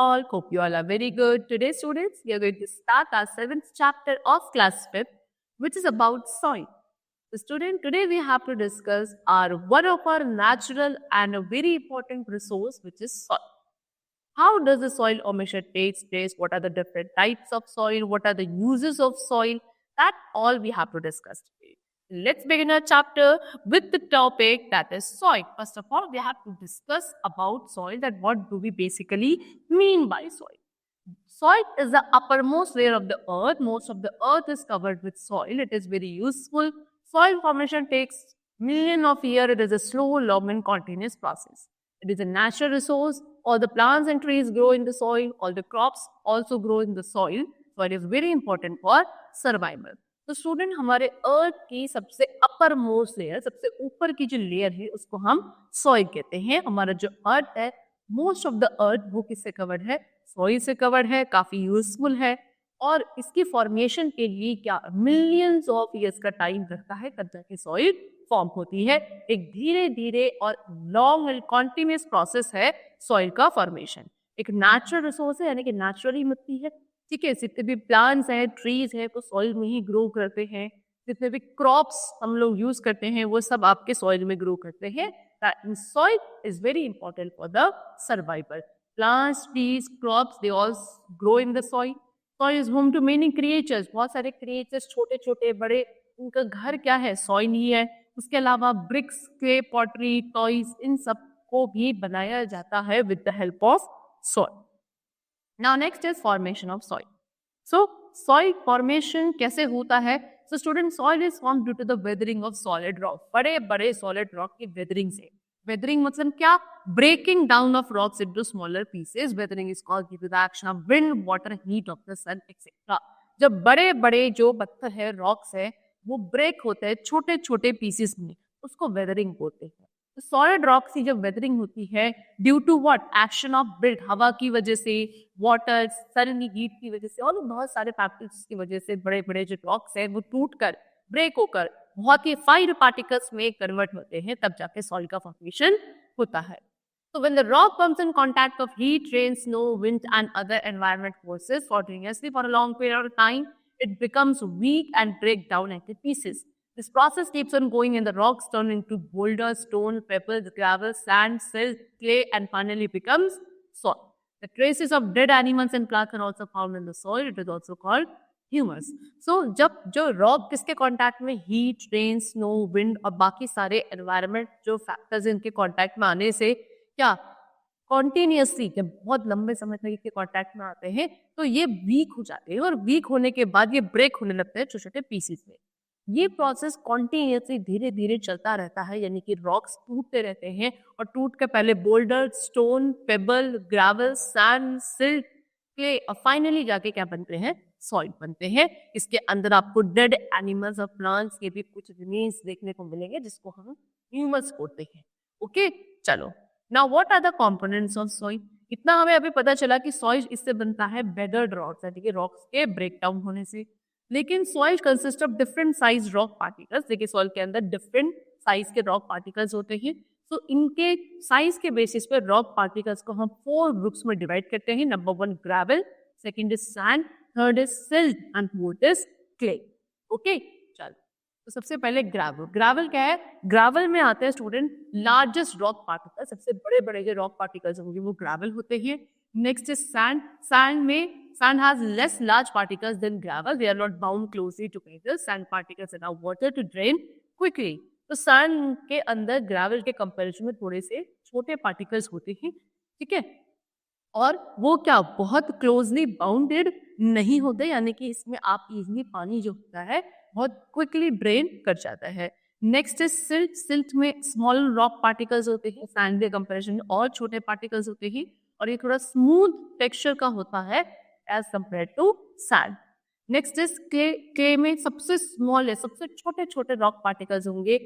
all. Hope you all are very good. Today, students, we are going to start our 7th chapter of class 5th, which is about soil. So, student, today we have to discuss one of our natural and a very important resource, which is soil. How does the soil omission take place? What are the different types of soil? What are the uses of soil? That all we have to discuss today. Let's begin our chapter with the topic that is soil. First of all, we have to discuss about soil, that what do we basically mean by soil. Soil is the uppermost layer of the earth. Most of the earth is covered with soil. It is very useful. Soil formation takes millions of years. It is a slow, long and continuous process. It is a natural resource. All the plants and trees grow in the soil. All the crops also grow in the soil. Soil is very important for survival. तो student, हमारे अर्थ की सबसे upper most layer, सबसे ऊपर की जो layer है, उसको हम सॉइल कहते हैं. हमारा जो अर्थ है, मोस्ट ऑफ द अर्थ वो किससे कवर्ड है? सॉइल से कवर्ड है. काफी यूजफुल है और इसकी फॉर्मेशन के लिए क्या मिलियंस ऑफ ईयर्स का टाइम लगता है तब जाके सॉइल फॉर्म होती है. एक धीरे धीरे और लॉन्ग एंड कॉन्टिन्यूस प्रोसेस है सॉइल का फॉर्मेशन. एक नेचुरल रिसोर्स है, यानी कि नेचुरली मिलती है. ठीक है, जितने भी प्लांट्स हैं, ट्रीज हैं, वो सॉइल में ही ग्रो करते हैं. जितने भी क्रॉप्स हम लोग यूज करते हैं, वो सब आपके सॉइल में ग्रो करते हैं. Soil is very important for the survival. Plants, trees, crops, they all grow in the soil. Soil is home to many creatures. बहुत सारे क्रिएचर्स, छोटे छोटे बड़े, उनका घर क्या है? सॉइल ही है. उसके अलावा ब्रिक्स, क्ले, पॉटरी, टॉयज, इन सब को भी बनाया जाता है with the help of soil. Now next is formation of soil. So soil formation कैसे होता है? So student, soil is formed due to the weathering of solid rock. बड़े बड़े solid rock की weathering से. Weathering मतलब क्या? Breaking down of rocks into smaller pieces. Weathering is called due to the action of wind, water, heat of the sun, etc. जब बड़े बड़े जो पत्थर है, rocks है, वो break होते हैं छोटे छोटे pieces में, उसको weathering बोलते हैं. सॉलिड रॉक की जब वेदरिंग होती है, due to what? Action of wind, हवा की वजह से, वाटर, सन की हीट की वजह से, और बहुत सारे फैक्टर्स की वजह से बड़े बड़े जो रॉक्स हैं वो टूट कर, ब्रेक होकर बहुत ही फाइन पार्टिकल्स में कन्वर्ट होते हैं, तब जाके सॉइल का फॉर्मेशन होता है. So when the rock comes in contact of heat, rain, snow, wind and other environment forces continuously for a long period of time, it becomes weak and break down into pieces. This process keeps on going and the rocks turn into boulders, stone, pebbles, gravel, sand, silt, clay and finally becomes soil. The traces of dead animals and plants are also found in the soil. It is also called humus. So जब जो rock किसके contact में? Heat, rain, snow, wind और बाकी सारे environment जो factors इनके contact में आने से क्या कॉन्टिन्यूसली जब बहुत लंबे समय तक इसके कांटेक्ट में आते हैं तो ये वीक हो जाते हैं और वीक होने के बाद ये ब्रेक होने लगते हैं छोटे छोटे पीसेस में. ये प्रोसेस कॉन्टिन्यूसली धीरे धीरे चलता रहता है, यानी कि रॉक्स टूटते रहते हैं और टूट के पहले boulder, stone, payable, gravel, sand, silt, clay और फाइनली जाके क्या बनते हैं? सॉइल बनते हैं. इसके अंदर आपको डेड एनिमल्स और प्लांट्स के भी कुछ रिमेन्स देखने को मिलेंगे, जिसको हम ह्यूमस बोलते हैं. ओके, चलो. Now what are the components of soil? इतना हमें अभी पता चला कि सॉइल इससे बनता है बेडेड रॉक्स, यानी कि रॉक्स के ब्रेक डाउन होने से. लेकिन soil consist of different size rock particles. देखिए, सॉइल के अंदर डिफरेंट साइज के रॉक पार्टिकल्स होते हैं. तो इनके साइज के बेसिस पे रॉक पार्टिकल्स को हम 4 ग्रुप्स में डिवाइड करते हैं. Number 1 gravel, second is sand, third is silt and fourth is clay. Okay, चलो. तो सबसे पहले ग्रेवल. ग्रेवल क्या है? ग्रेवल में आते हैं स्टूडेंट लार्जेस्ट रॉक पार्टिकल. सबसे बड़े बड़े जो रॉक पार्टिकल्स होंगे वो ग्रेवल होते हैं. Next is sand. सैंड में sand has less large particles than gravel. They are not bound closely together. Sand particles allow water to drain quickly. तो sand के अंदर gravel के कंपैरिजन में थोड़े से छोटे particles होते हैं, ठीक है, और वो क्या बहुत क्लोजली बाउंडेड नहीं होते, यानी कि इसमें आप इजिली पानी जो होता है बहुत क्विकली ड्रेन कर जाता है. Next is silt. सिल्ट में स्मॉल रॉक पार्टिकल्स होते हैं, सैंड के कंपैरिजन में और छोटे पार्टिकल्स होते हैं और ये थोड़ा स्मूथ टेक्सचर का होता है as compared to sand. Next is clay. Clay में सबसे small है, सबसे छोटे छोटे rock particles होंगे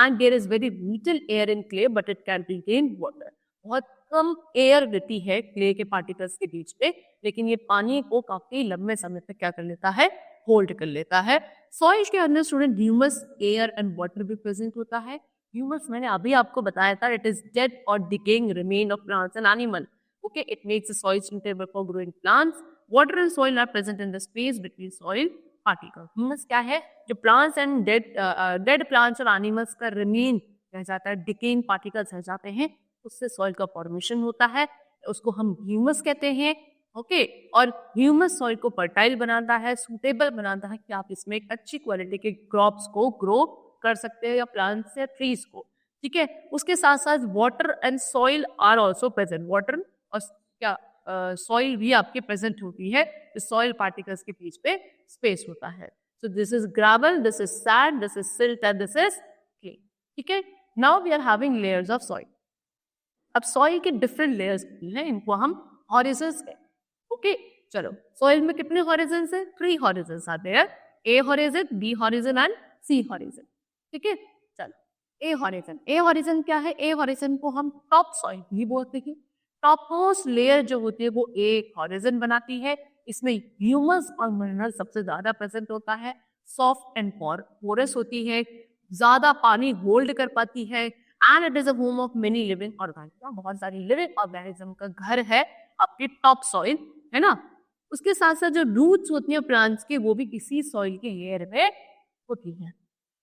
and there is very little air in clay but it can contain water. बहुत कम एयर रहती है क्ले के पार्टिकल्स के बीच में, लेकिन ये पानी को काफी लंबे समय तक क्या कर लेता है? होल्ड कर लेता है. सॉइल के अंदर student humus, air and water भी प्रेजेंट होता है. ह्यूमस मैंने अभी आपको बताया था, इट इज डेड और decaying remain of plants and animal. Okay, it makes the soil suitable for growing plants. Water and soil are present in the space between soil particles. Humus क्या है? जो plants and dead plants और animals का remain रह जाता है, decaying particles रह जाते हैं, उससे soil का formation होता है, उसको हम humus कहते हैं. ओके, और ह्यूमस सॉइल को फर्टाइल बनाता है, सूटेबल बनाता है कि आप इसमें एक अच्छी क्वालिटी के क्रॉप्स को ग्रो कर सकते हैं या प्लांट्स या ट्रीज को. ठीक है, उसके साथ साथ water and soil are also present. Water और क्या सॉइल भी आपके प्रेजेंट होती है. सॉइल पार्टिकल्स के बीच पे स्पेस होता है. So this is gravel, this is sand, this is silt and this is clay. ठीक है, now we are having layers of soil. अब सॉइल के डिफरेंट लेयर्स हैं, इनको हम हॉरिजन्स कहते हैं. ओके, चलो, सॉइल में कितने हॉरिजन्स हैं? 3 हॉरिजन्स आते हैं. A horizon, B horizon and C horizon. ठीक है, चलो, ए हॉरिजन. ए हॉरिजन क्या है? ए हॉरिजन को हम टॉप सॉइल भी बोलते हैं. टॉप मोस्ट लेयर जो होती है वो एक हॉरिजन बनाती है. इसमें ह्यूमस और मिनरल सबसे ज्यादा प्रेजेंट होता है. सॉफ्ट एंड पोरस होती है, ज्यादा पानी होल्ड कर पाती है. And it is a home of many living organism. बहुत सारी लिविंग ऑर्गेनिज्म का घर है आपकी टॉप सॉइल, है ना. उसके साथ साथ जो रूट्स होती हैं प्लांट्स के, वो भी किसी सॉइल के लेयर में होती हैं.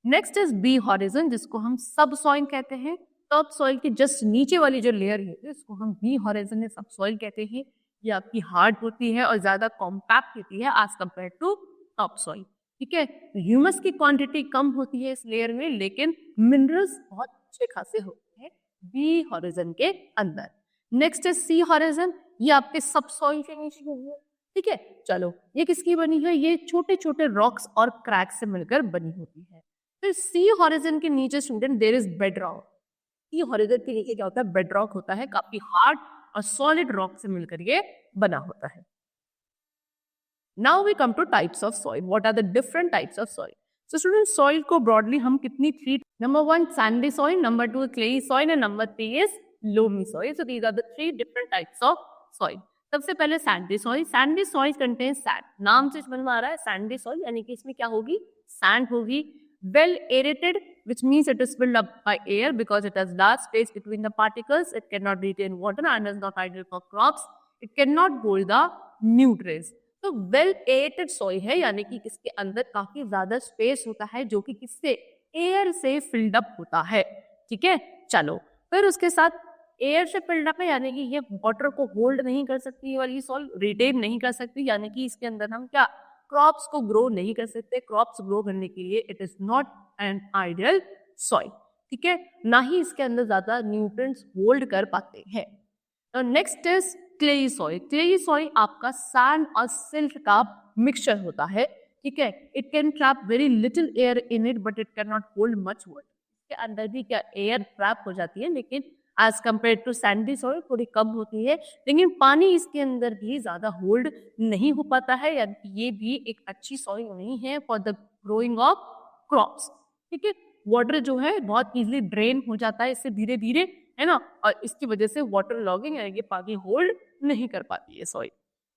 नेक्स्ट इज बी हॉरिजन, जिसको हम सब सॉइल कहते हैं. टॉप सॉइल के जस्ट नीचे वाली जो लेयर है इसको हम बी हॉरिजन या सब सॉइल कहते हैं. ये आपकी हार्ड होती है और ज्यादा कॉम्पैक्ट होती है as compare to top soil. ठीक है, ह्यूमस की क्वांटिटी कम होती है इस लेयर में, लेकिन मिनरल्स बहुत अच्छे खासे होते हैं बी हॉरिजन के अंदर. नेक्स्ट इज सी हॉरिजन, ये आपके सब सॉइल के नीचे होगी. ठीक है, चलो, ये किसकी बनी है? ये छोटे छोटे रॉक्स और क्रैक्स से मिलकर बनी होती है. फिर सी हॉरिजन के नीचे student there is bedrock. C horizon के नीचे क्या होता है? बेड रॉक होता है, काफी हार्ड और सॉलिड रॉक से मिलकर ये बना होता है. Now we come to types of soil. What are the different types of soil? So student, soil को ब्रॉडली हम कितनी 3, number 1 sandy soil, number 2 clayey soil and number 3 is loamy soil. So these are the 3 different types of soil. सबसे पहले sandy soil. Sandy soil contain sand. नाम से समझ में आ रहा है सैंडी सॉइल, यानी कि इसमें क्या होगी? सैंड होगी. Well aerated, which means it is filled up by air because it has large space between the particles. It cannot retain water and is not ideal for crops. It cannot hold the nutrients. तो well aerated soil है, यानी कि इसके अंदर काफी ज्यादा space होता है जो कि किससे? एयर से फिल्ड अप होता है. ठीक है, चलो, फिर उसके साथ एयर से फिल्ड अप है, यानी कि ये वाटर को होल्ड नहीं कर सकती, ये वाली सॉइल रिटेन नहीं कर सकती, यानी कि इसके अंदर हम क्या क्रॉप्स को ग्रो नहीं कर सकते. क्रॉप्स ग्रो करने के लिए it is not an ideal soil. ठीक है, ना ही इसके अंदर ज्यादा न्यूट्रिएंट्स होल्ड कर पाते हैं. Next is clayey soil. Clayey soil आपका सैंड और सिल्ट का मिक्सचर होता है. ठीक है, it can trap very little air in it but it can not hold much water. इसके अंदर भी क्या एयर ट्रैप हो जाती है, लेकिन as compare to sandy soil थोड़ी कम होती है, लेकिन पानी इसके अंदर भी ज्यादा होल्ड नहीं हो पाता है, यानी ये भी एक अच्छी सॉइल नहीं है for the growing of crops. ठीक है, वाटर जो है बहुत इजीली ड्रेन हो जाता है इससे धीरे धीरे, है ना, और इसकी वजह से वाटर लॉगिंग, यानी कि पानी होल्ड नहीं कर पाती है soil.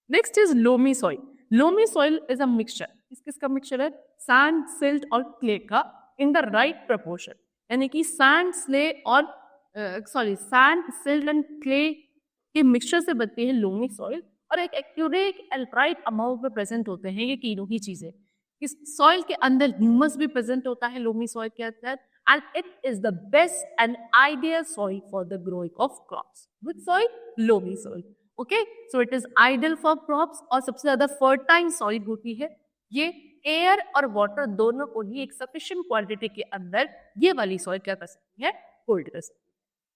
Next is loamy soil. Loamy soil is a mixture. किसका मिक्सचर है? सैंड, सिल्ट और क्ले का इन द राइट प्रपोर्शन. यानी कि सैंड, स्ले और सैंड, सिल्ट एंड क्ले के मिक्सचर से बनती है लोमी सॉइल, और एक एक्यूरेट एंड राइट अमाउंट में प्रेजेंट होते हैं ये तीनों ही चीजें. इस सॉइल के अंदर ह्यूमस भी प्रेजेंट होता है लोमी सॉइल के अंदर, and it is the best and ideal soil for the growing of crops. Which soil? Loamy soil. Okay, so it is ideal for crops और सबसे ज्यादा फर्टाइल सॉइल होती है. ये एयर और वाटर दोनों को ही एक सफिशिएंट क्वांटिटी के अंदर ये वाली सॉइल क्या कर सकती है? होल्ड कर सकती है.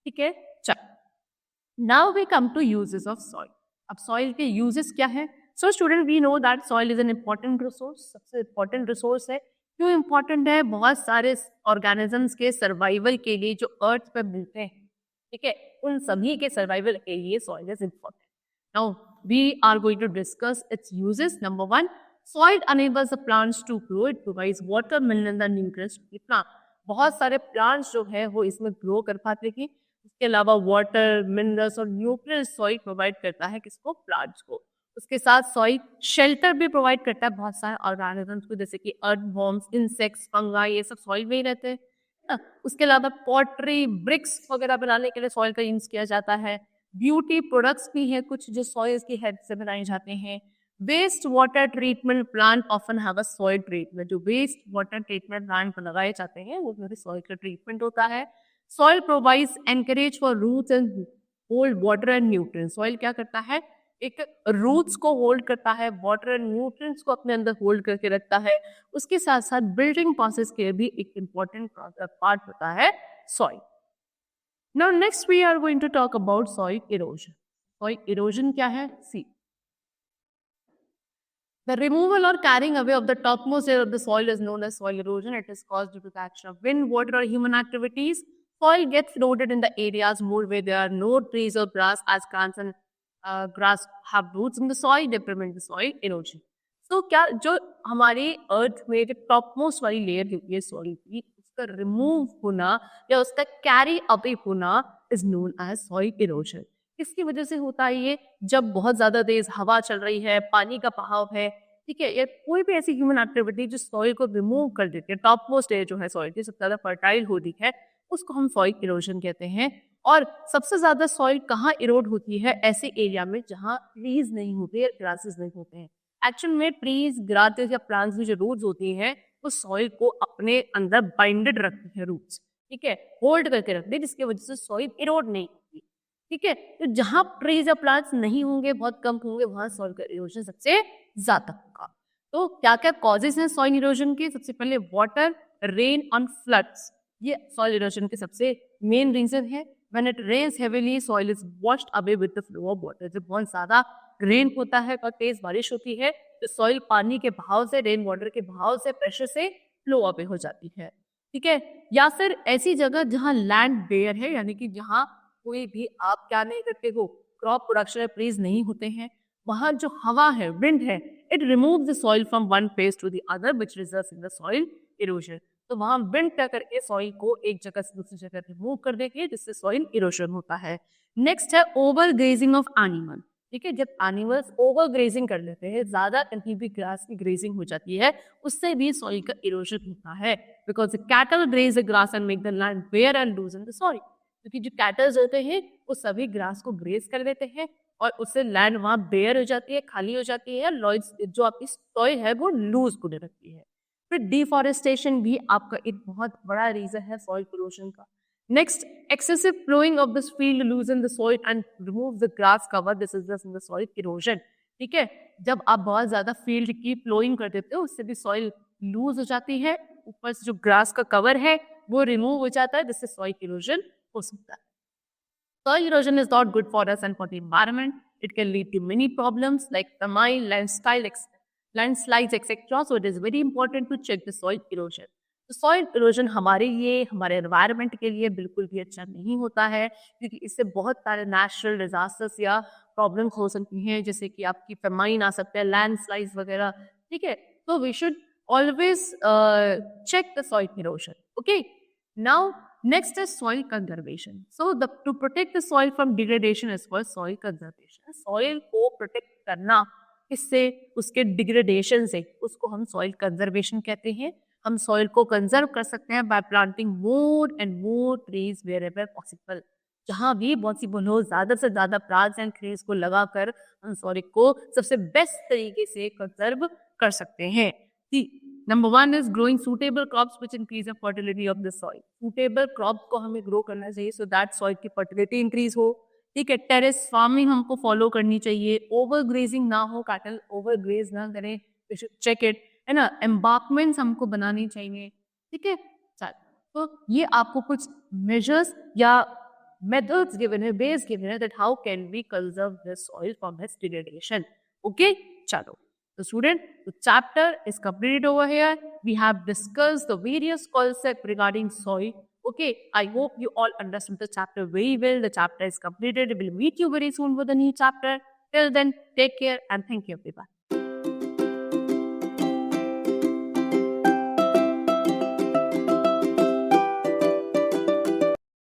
ठीक है, चलो, now we come to uses of soil. अब सॉइल के यूजेस क्या है? So student, we know that soil is an important resource. सबसे इम्पॉर्टेंट रिसोर्स है. क्यों इम्पॉर्टेंट है? बहुत सारे ऑर्गेनिजम्स के सर्वाइवल के लिए जो अर्थ पे मिलते हैं, ठीक है, उन सभी के सर्वाइवल के लिए soil is important. Now we are going to discuss its uses. Number 1, soil enables the plants to grow. It provides water, mineral and nutrients to the plant. बहुत सारे प्लांट्स जो है वो इसमें ग्रो कर पाते हैं. इसके अलावा वाटर, मिनरल्स और न्यूट्रिएंट्स सॉइल प्रोवाइड करता है किसको? प्लांट्स को. उसके साथ सॉइल शेल्टर भी प्रोवाइड करता है बहुत सारे ऑर्गेनिजम्स को, जैसे कि अर्थवॉर्म्स, इंसेक्ट्स, फंगाई, ये सब सॉइल में ही रहते हैं. उसके अलावा पॉटरी, ब्रिक्स वगैरह बनाने के लिए सॉइल का यूज किया जाता है. ब्यूटी प्रोडक्ट्स भी हैं कुछ जो सॉइल की हेल्प से बनाए जाते हैं। Waste water treatment plant often have a soil treatment, जो वेस्ट वाटर ट्रीटमेंट प्लांट लगाए जाते हैं वो मेरे सॉइल का ट्रीटमेंट होता है। Soil provides anchorage for roots and hold water and nutrients. Soil क्या करता है, एक रूट्स को होल्ड करता है, वाटर एंड न्यूट्रिएंट्स को अपने अंदर होल्ड करके रखता है। उसके साथ साथ बिल्डिंग प्रोसेस के भी एक इम्पॉर्टेंट पार्ट होता है soil. Now next we are going to talk about soil erosion. Soil erosion क्या है? See, the removal or carrying away of the topmost layer of the soil is known as soil erosion. It is caused due to the action of wind, water, or human activities. Soil gets eroded in the areas more where there are no trees or grass, as plants and grass have roots in the soil. They prevent the soil erosion. So क्या जो हमारी अर्थ में जो top most वाली layer होती है soil की, उसका रिमूव होना या उसका कैरी अवे होना is known as soil erosion. किसकी वजह से होता है ये? जब बहुत ज्यादा तेज हवा चल रही है, पानी का बहाव है, ठीक है, या कोई भी ऐसी ह्यूमन एक्टिविटी जो सॉइल को रिमूव कर देती है, टॉप मोस्ट लेयर जो है सॉइल की सबसे ज्यादा फर्टाइल होती है, उसको हम सॉइल इरोजन कहते हैं। और सबसे ज्यादा सॉइल कहाँ इरोड होती है? ऐसे एरिया में जहाँ ट्रीज नहीं होते या ग्रासेस नहीं होते हैं। एक्चुअल में ट्रीज, ग्रासेस या प्लांट्स की जो रूट्स होती हैं वो सॉइल को अपने अंदर बाइंडेड रखती है, रूट्स, ठीक है, होल्ड करके रखते हैं, जिसकी वजह से सॉइल इरोड नहीं होती, ठीक है। तो जहां ट्रीज या प्लांट्स नहीं होंगे, बहुत कम होंगे, वहां सॉइल का इरोजन सबसे ज्यादा होगा। तो क्या क्या कॉजेज हैं सॉइल इरोजन के? सबसे पहले वाटर, रेन और फ्लड्स, ये सॉइल इरोजन के सबसे मेन रीजन है। When it rains heavily soil is washed away with the flow of water. जब बहुत ज्यादा रेन होता है और तेज बारिश होती है तो सॉइल पानी के बहाव से, रेन वाटर के बहाव से, प्रेशर से फ्लो अवे हो जाती है, ठीक है। या फिर ऐसी जगह जहां लैंड बेयर है, यानी कि जहां कोई भी आप क्या नहीं करते हो, क्रॉप प्रोडक्शन ट्रीज नहीं होते हैं, वहां जो हवा है, विंड है, it remove the soil from one place to the other which results in the soil erosion. तो वहां विंड क्या करके सॉइल को एक जगह से दूसरी जगह रिमूव कर देती है, जिससे सॉइल इरोजन होता है। नेक्स्ट है ओवर ग्रेजिंग ऑफ एनिमल, ठीक है। जब एनिमल्स ओवर ग्रेजिंग कर लेते हैं, ज्यादा कहीं भी ग्रास की ग्रेजिंग हो जाती है, उससे भी सॉइल का इरोजन होता है। Because cattle graze the grass and make the land bare and loosen the soil. क्योंकि जो कैटल्स होते हैं वो सभी ग्रास को ग्रेज कर देते हैं और उससे लैंड वहां बेयर हो जाती है, खाली हो जाती है, लॉइड्स जो आपकी सॉइल है वो लूज होने लगती है। फिर डिफॉरेस्टेशन भी आपका एक बहुत बड़ा रीजन है सॉइल इरोजन का। Next, excessive plowing of this field loosen the soil and remove the grass cover. This is just in the soil erosion. ठीक है, जब आप बहुत ज्यादा फील्ड की प्लोइंग कर देते हो उससे भी सॉइल लूज हो जाती है, ऊपर से जो ग्रास का कवर है वो रिमूव हो जाता है, जिससे सॉइल इरोजन हो सकता है। Soil erosion is not good for us and for the environment. It can lead to many problems like famine, landslides, etc. So it is very important to check the soil erosion. तो soil erosion हमारे लिए, हमारे environment के लिए बिल्कुल भी अच्छा नहीं होता है, क्योंकि इससे बहुत सारे नेचुरल डिजास्टर्स या प्रॉब्लम्स हो सकती हैं, जैसे कि आपकी फेमाइन आ सकता है, लैंडस्लाइड्स वगैरह, ठीक है। तो we should always check the soil erosion, okay. Now next is soil conservation. So the to protect the soil from degradation is called soil conservation. Soil को प्रोटेक्ट करना, इससे उसके डिग्रेडेशन से, उसको हम सॉइल कंजर्वेशन कहते हैं। हम सॉइल को कंजर्व कर सकते हैं bye planting more and more trees where ever possible. जहां भी पॉसिबल हो, ज्यादा से ज्यादा प्लांट्स एंड ट्रीज को लगाकर हम सॉइल को सबसे बेस्ट तरीके से कंजर्व कर सकते हैं। Number 1 is growing suitable crops which increase the fertility of the soil. Suitable crops को हमें ग्रो करना चाहिए सो दैट सॉइल की फर्टिलिटी इंक्रीज हो, ठीक है। टेरेस फार्मिंग हमको फॉलो करनी चाहिए, ओवर ग्रेजिंग ना हो, कैटल ओवर ग्रेज ना करें, वी शुड चेक इट, है ना। एम्बार्कमेंट्स हमको बनानी चाहिए, ठीक है। तो ये आपको कुछ मेजर्स या मेथड्स गिवन है, बेस गिवन है that how can we conserve this soil from its degradation, okay. चलो, so student, the chapter is completed over here. We have discussed the various concepts regarding soil, okay. I hope you all understood the chapter very well. The chapter is completed. We will meet you very soon with a new chapter. Till then, take care and thank you everyone.